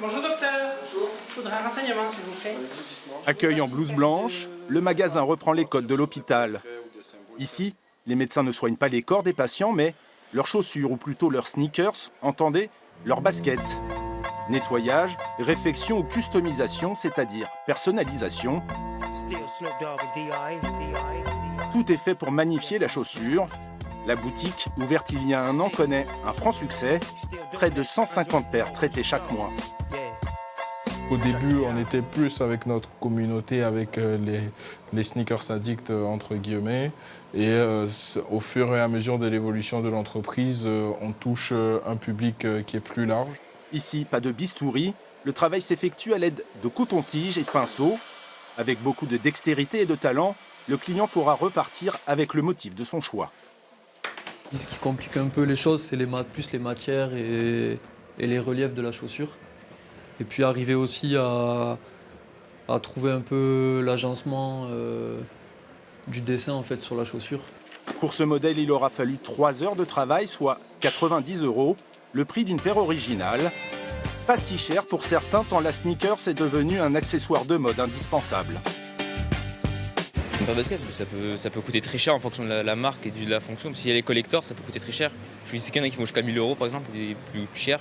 Bonjour docteur. Bonjour. Je voudrais un renseignement s'il vous plaît. Accueil en blouse blanche, le magasin reprend les codes de l'hôpital. Ici, les médecins ne soignent pas les corps des patients, mais leurs chaussures, ou plutôt leurs sneakers, entendez, leurs baskets. Nettoyage, réfection ou customisation, c'est-à-dire personnalisation. Tout est fait pour magnifier la chaussure. La boutique, ouverte il y a un an, connaît un franc succès. Près de 150 paires traitées chaque mois. Au début, on était plus avec notre communauté, avec les sneakers addicts, entre guillemets. Et au fur et à mesure de l'évolution de l'entreprise, on touche un public qui est plus large. Ici, pas de bistouri. Le travail s'effectue à l'aide de coton-tige et de pinceaux. Avec beaucoup de dextérité et de talent, le client pourra repartir avec le motif de son choix. Ce qui complique un peu les choses, c'est plus les matières et les reliefs de la chaussure. Et puis arriver aussi à trouver un peu l'agencement du dessin en fait, sur la chaussure. Pour ce modèle, il aura fallu 3 heures de travail, soit 90 €, le prix d'une paire originale. Pas si cher pour certains, tant la sneaker est devenue un accessoire de mode indispensable. Une paire de baskets, ça peut coûter très cher en fonction de la marque et de la fonction. Si elle est collector, ça peut coûter très cher. Je sais qu'il y en a qui vont jusqu'à 1000 € par exemple, des plus chers.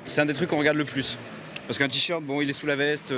C'est un des trucs qu'on regarde le plus. Parce qu'un t-shirt, bon, il est sous la veste,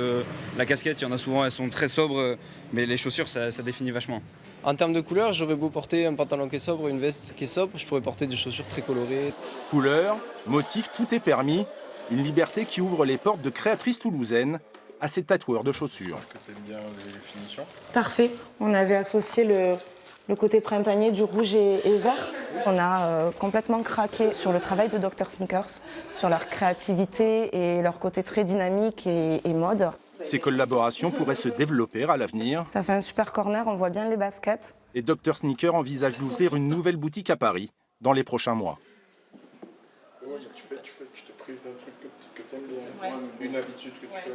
la casquette, il y en a souvent, elles sont très sobres, mais les chaussures, ça définit vachement. En termes de couleur, j'aurais beau porter un pantalon qui est sobre, une veste qui est sobre, je pourrais porter des chaussures très colorées. Couleur, motif, tout est permis. Une liberté qui ouvre les portes de créatrices toulousaines à ces tatoueurs de chaussures. Tu aimes bien les finitions? Parfait. On avait associé le côté printanier du rouge et vert. On a complètement craqué sur le travail de Dr Sneakers, sur leur créativité et leur côté très dynamique et mode. Ces collaborations pourraient se développer à l'avenir. Ça fait un super corner, on voit bien les baskets. Et Dr Sneaker envisage d'ouvrir une nouvelle boutique à Paris dans les prochains mois. Tu te prives d'un truc que tu aimes bien, une habitude que tu fais.